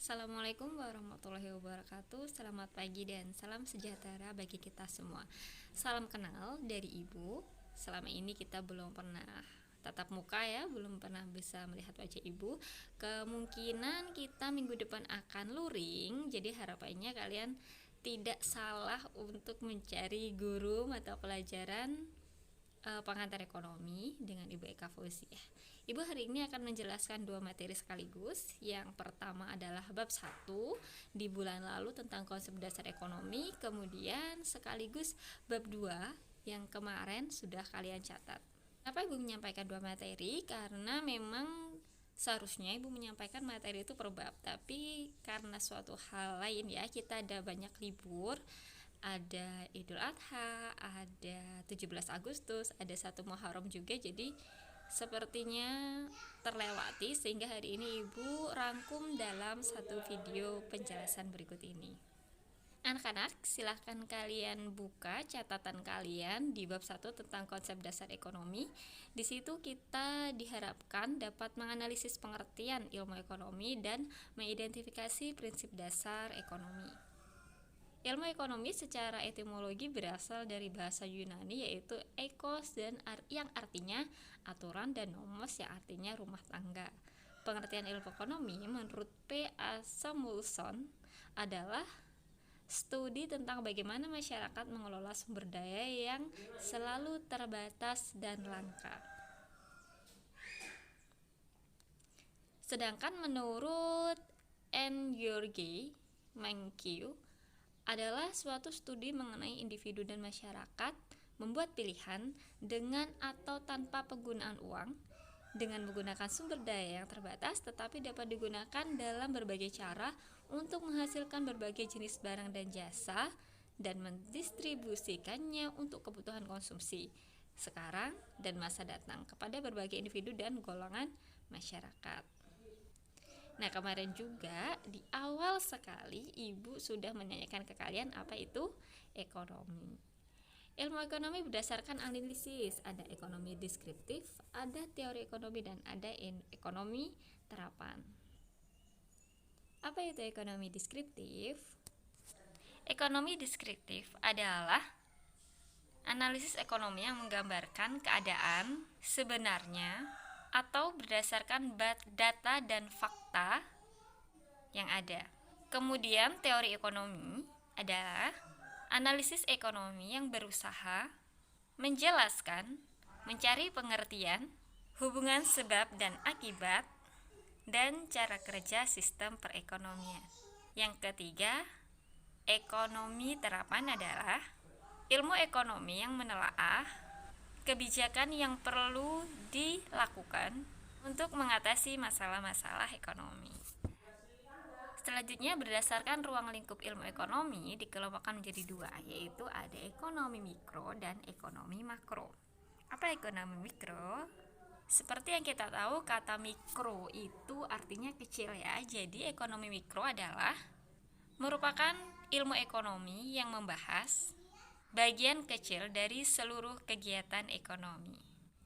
Assalamualaikum warahmatullahi wabarakatuh. Selamat pagi dan salam sejahtera bagi kita semua. Salam kenal dari Ibu. Selama ini kita belum pernah tatap muka ya, belum pernah bisa melihat wajah Ibu. Kemungkinan kita minggu depan akan luring, jadi harapannya kalian tidak salah untuk mencari guru mata pelajaran pengantar ekonomi dengan Ibu Eka Fauziah. Ibu hari ini akan menjelaskan dua materi sekaligus. Yang pertama adalah bab 1 di bulan lalu tentang konsep dasar ekonomi, kemudian sekaligus bab 2 yang kemarin sudah kalian catat. Kenapa Ibu menyampaikan dua materi? Karena memang seharusnya Ibu menyampaikan materi itu per bab, tapi karena suatu hal lain ya, kita ada banyak libur, ada Idul Adha, ada 17 Agustus, ada 1 Muharram juga, jadi sepertinya terlewati sehingga hari ini Ibu rangkum dalam satu video penjelasan berikut ini. Anak-anak, silahkan kalian buka catatan kalian di bab 1 tentang konsep dasar ekonomi. Di situ kita diharapkan dapat menganalisis pengertian ilmu ekonomi dan mengidentifikasi prinsip dasar ekonomi. Ilmu ekonomi secara etimologi berasal dari bahasa Yunani yaitu ekos dan yang artinya aturan dan nomos yang artinya rumah tangga. Pengertian ilmu ekonomi menurut P.A. Samuelson adalah studi tentang bagaimana masyarakat mengelola sumber daya yang selalu terbatas dan langka. Sedangkan menurut N. George Mankiw adalah suatu studi mengenai individu dan masyarakat membuat pilihan dengan atau tanpa penggunaan uang, dengan menggunakan sumber daya yang terbatas tetapi dapat digunakan dalam berbagai cara untuk menghasilkan berbagai jenis barang dan jasa dan mendistribusikannya untuk kebutuhan konsumsi sekarang dan masa datang kepada berbagai individu dan golongan masyarakat. Nah, kemarin juga di awal sekali Ibu sudah menanyakan ke kalian apa itu ekonomi. Ilmu ekonomi berdasarkan analisis, ada ekonomi deskriptif, ada teori ekonomi, dan ada ekonomi terapan. Apa itu ekonomi deskriptif? Ekonomi deskriptif adalah analisis ekonomi yang menggambarkan keadaan sebenarnya atau berdasarkan data dan fakta yang ada. Kemudian teori ekonomi adalah analisis ekonomi yang berusaha menjelaskan, mencari pengertian, hubungan sebab dan akibat, dan cara kerja sistem perekonomian. Yang ketiga, ekonomi terapan adalah ilmu ekonomi yang menelaah kebijakan yang perlu dilakukan untuk mengatasi masalah-masalah ekonomi. Selanjutnya, berdasarkan ruang lingkup ilmu ekonomi dikelompokkan menjadi dua, yaitu ada ekonomi mikro dan ekonomi makro. Apa ekonomi mikro? Seperti yang kita tahu, kata mikro itu artinya kecil ya. Jadi ekonomi mikro adalah merupakan ilmu ekonomi yang membahas bagian kecil dari seluruh kegiatan ekonomi.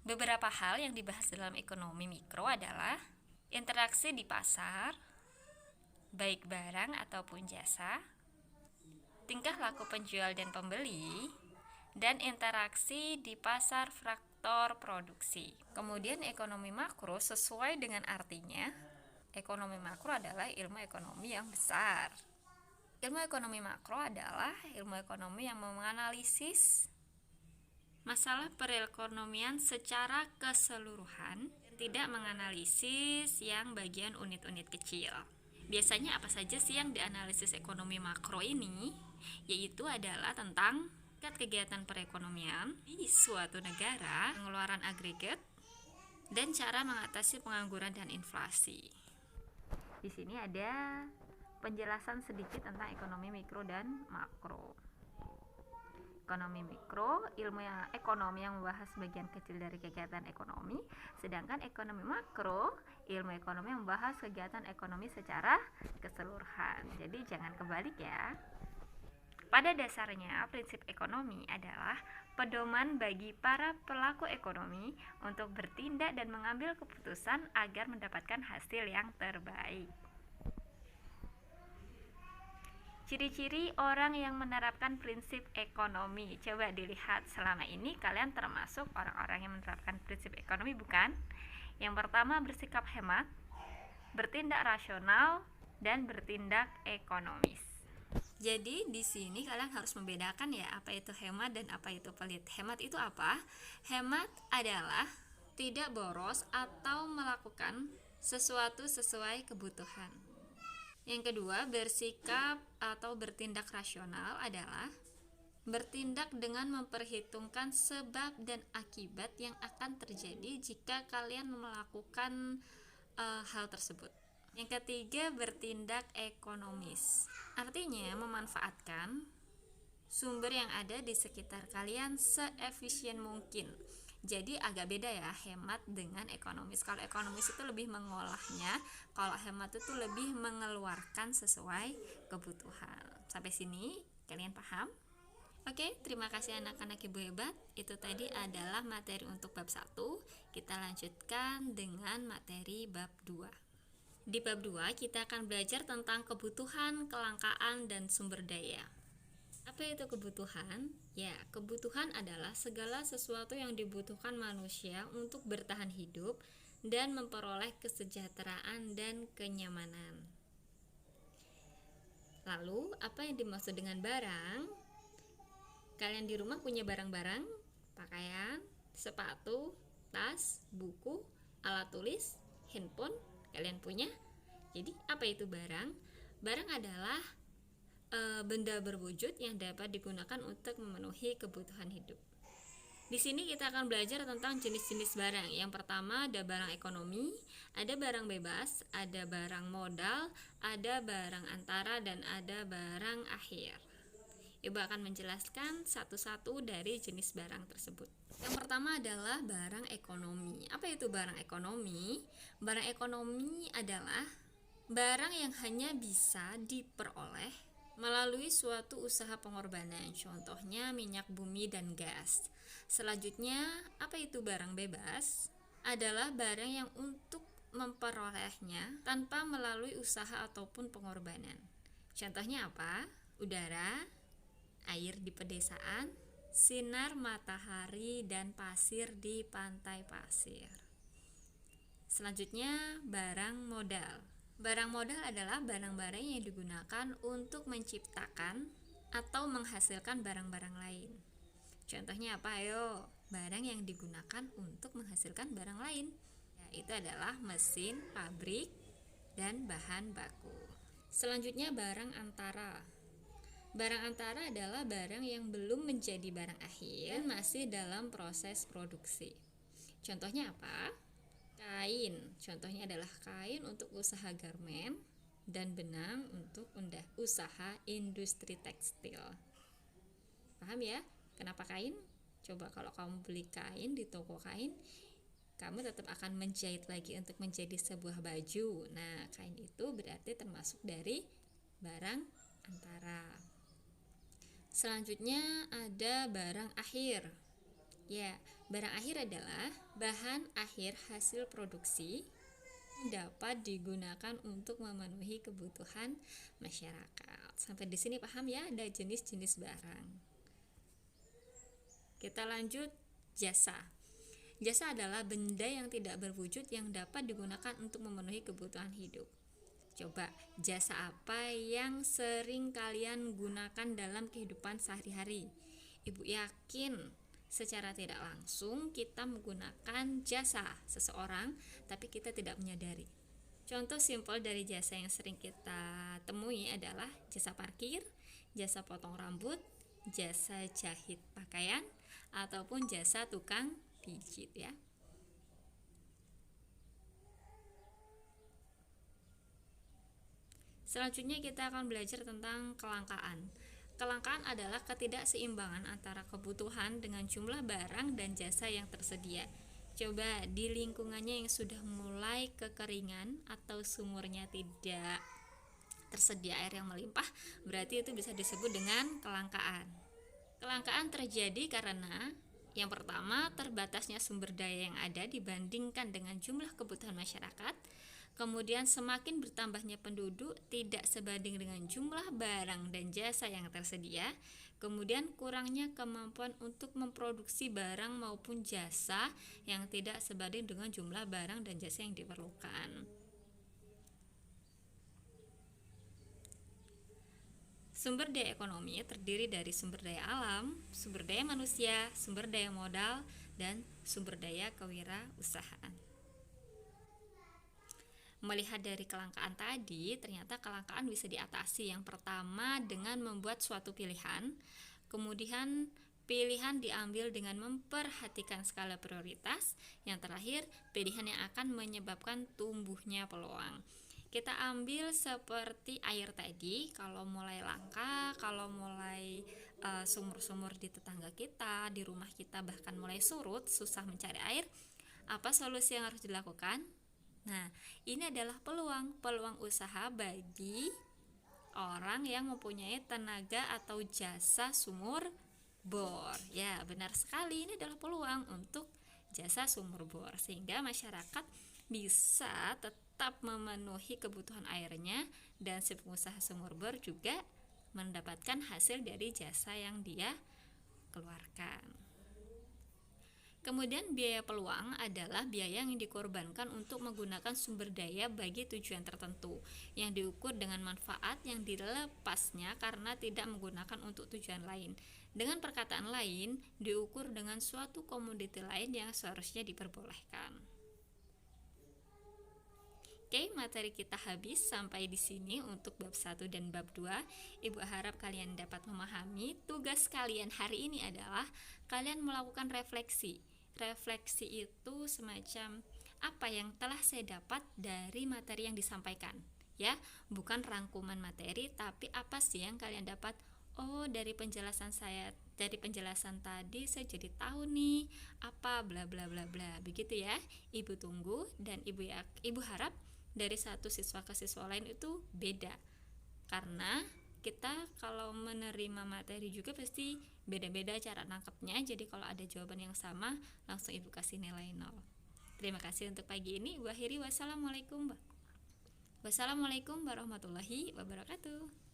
Beberapa hal yang dibahas dalam ekonomi mikro adalah interaksi di pasar, baik barang ataupun jasa, tingkah laku penjual dan pembeli, dan interaksi di pasar faktor produksi. Kemudian ekonomi makro sesuai dengan artinya, ekonomi makro adalah ilmu ekonomi yang besar. Ilmu ekonomi makro adalah ilmu ekonomi yang menganalisis masalah perekonomian secara keseluruhan dan tidak menganalisis yang bagian unit-unit kecil. Biasanya apa saja sih yang dianalisis ekonomi makro ini? Yaitu adalah tentang kegiatan perekonomian di suatu negara, pengeluaran agregat, dan cara mengatasi pengangguran dan inflasi. Di sini ada penjelasan sedikit tentang ekonomi mikro dan makro. Ekonomi mikro, ilmu ekonomi yang membahas bagian kecil dari kegiatan ekonomi, sedangkan ekonomi makro, ilmu ekonomi yang membahas kegiatan ekonomi secara keseluruhan. Jadi jangan kebalik ya. Pada dasarnya, prinsip ekonomi adalah pedoman bagi para pelaku ekonomi untuk bertindak dan mengambil keputusan agar mendapatkan hasil yang terbaik. Ciri-ciri orang yang menerapkan prinsip ekonomi. Coba dilihat, selama ini kalian termasuk orang-orang yang menerapkan prinsip ekonomi bukan? Yang pertama, bersikap hemat, bertindak rasional, dan bertindak ekonomis. Jadi di sini kalian harus membedakan ya, apa itu hemat dan apa itu pelit. Hemat itu apa? Hemat adalah tidak boros atau melakukan sesuatu sesuai kebutuhan. Yang kedua, bersikap atau bertindak rasional adalah bertindak dengan memperhitungkan sebab dan akibat yang akan terjadi jika kalian melakukan hal tersebut. Yang ketiga, bertindak ekonomis. Artinya memanfaatkan sumber yang ada di sekitar kalian seefisien mungkin. Jadi agak beda ya hemat dengan ekonomis. Kalau ekonomis itu lebih mengolahnya, kalau hemat itu lebih mengeluarkan sesuai kebutuhan. Sampai sini kalian paham? Oke, terima kasih anak-anak ibu hebat. Itu tadi adalah materi untuk bab 1. Kita lanjutkan dengan materi bab 2. Di bab 2 kita akan belajar tentang kebutuhan, kelangkaan, dan sumber daya. Apa itu kebutuhan? Ya, kebutuhan adalah segala sesuatu yang dibutuhkan manusia untuk bertahan hidup dan memperoleh kesejahteraan dan kenyamanan. Lalu, apa yang dimaksud dengan barang? Kalian di rumah punya barang-barang, pakaian, sepatu, tas, buku, alat tulis, handphone, kalian punya? Jadi, apa itu barang? Barang adalah benda berwujud yang dapat digunakan untuk memenuhi kebutuhan hidup. Di sini kita akan belajar tentang jenis-jenis barang. Yang pertama ada barang ekonomi, ada barang bebas, ada barang modal, ada barang antara, dan ada barang akhir. Ibu akan menjelaskan satu-satu dari jenis barang tersebut. Yang pertama adalah barang ekonomi. Apa itu barang ekonomi? Barang ekonomi adalah barang yang hanya bisa diperoleh melalui suatu usaha pengorbanan, contohnya minyak bumi dan gas. Selanjutnya, apa itu barang bebas? Adalah barang yang untuk memperolehnya tanpa melalui usaha ataupun pengorbanan. Contohnya apa? Udara, air di pedesaan, sinar matahari, dan pasir di pantai pasir. Selanjutnya, barang modal. Barang modal adalah barang-barang yang digunakan untuk menciptakan atau menghasilkan barang-barang lain. Contohnya apa? Ayo, barang yang digunakan untuk menghasilkan barang lain. Itu adalah mesin, pabrik, dan bahan baku. Selanjutnya barang antara. Barang antara adalah barang yang belum menjadi barang akhir, masih dalam proses produksi. Contohnya apa? Kain, contohnya adalah kain untuk usaha garmen dan benang untuk usaha industri tekstil. Paham ya? Kenapa kain? Coba kalau kamu beli kain di toko kain, kamu tetap akan menjahit lagi untuk menjadi sebuah baju. Nah, kain itu berarti termasuk dari barang antara. Selanjutnya ada barang akhir. Ya, barang akhir adalah bahan akhir hasil produksi yang dapat digunakan untuk memenuhi kebutuhan masyarakat. Sampai di sini paham ya, ada jenis-jenis barang. Kita lanjut jasa. Jasa adalah benda yang tidak berwujud yang dapat digunakan untuk memenuhi kebutuhan hidup. Coba, jasa apa yang sering kalian gunakan dalam kehidupan sehari-hari? Ibu yakin secara tidak langsung kita menggunakan jasa seseorang, tapi kita tidak menyadari. Contoh simpel dari jasa yang sering kita temui adalah jasa parkir, jasa potong rambut, jasa jahit pakaian, ataupun jasa tukang pijit ya. Selanjutnya kita akan belajar tentang kelangkaan. Kelangkaan adalah ketidakseimbangan antara kebutuhan dengan jumlah barang dan jasa yang tersedia. Coba di lingkungannya yang sudah mulai kekeringan atau sumurnya tidak tersedia air yang melimpah, berarti itu bisa disebut dengan kelangkaan. Kelangkaan terjadi karena yang pertama, terbatasnya sumber daya yang ada dibandingkan dengan jumlah kebutuhan masyarakat. Kemudian semakin bertambahnya penduduk tidak sebanding dengan jumlah barang dan jasa yang tersedia. Kemudian kurangnya kemampuan untuk memproduksi barang maupun jasa yang tidak sebanding dengan jumlah barang dan jasa yang diperlukan. Sumber daya ekonomi terdiri dari sumber daya alam, sumber daya manusia, sumber daya modal, dan sumber daya kewirausahaan. Melihat dari kelangkaan tadi, ternyata kelangkaan bisa diatasi. Yang pertama dengan membuat suatu pilihan, kemudian pilihan diambil dengan memperhatikan skala prioritas. Yang terakhir, pilihan yang akan menyebabkan tumbuhnya peluang. Kita ambil seperti air tadi, kalau mulai langka, kalau mulai sumur-sumur di tetangga kita, di rumah kita bahkan mulai surut, susah mencari air, apa solusi yang harus dilakukan? Nah, ini adalah peluang usaha bagi orang yang mempunyai tenaga atau jasa sumur bor. Ya, benar sekali, ini adalah peluang untuk jasa sumur bor, sehingga masyarakat bisa tetap memenuhi kebutuhan airnya, dan si pengusaha sumur bor juga mendapatkan hasil dari jasa yang dia keluarkan. Kemudian biaya peluang adalah biaya yang dikorbankan untuk menggunakan sumber daya bagi tujuan tertentu, yang diukur dengan manfaat yang dilepasnya karena tidak menggunakan untuk tujuan lain. Dengan perkataan lain, diukur dengan suatu komoditi lain yang seharusnya diperbolehkan. Oke, materi kita habis sampai di sini untuk bab 1 dan bab 2. Ibu harap kalian dapat memahami. Tugas kalian hari ini adalah kalian melakukan refleksi. Refleksi itu semacam apa yang telah saya dapat dari materi yang disampaikan. Ya, bukan rangkuman materi, tapi apa sih yang kalian dapat? Oh, dari penjelasan tadi saya jadi tahu nih apa bla bla bla bla. Begitu ya. Ibu tunggu, dan ibu harap dari satu siswa ke siswa lain itu beda, karena kita kalau menerima materi juga pasti beda-beda cara nangkepnya. Jadi kalau ada jawaban yang sama, langsung ibu kasih nilai 0. Terima kasih untuk pagi ini. Ibu akhiri, wassalamualaikum warahmatullahi wabarakatuh.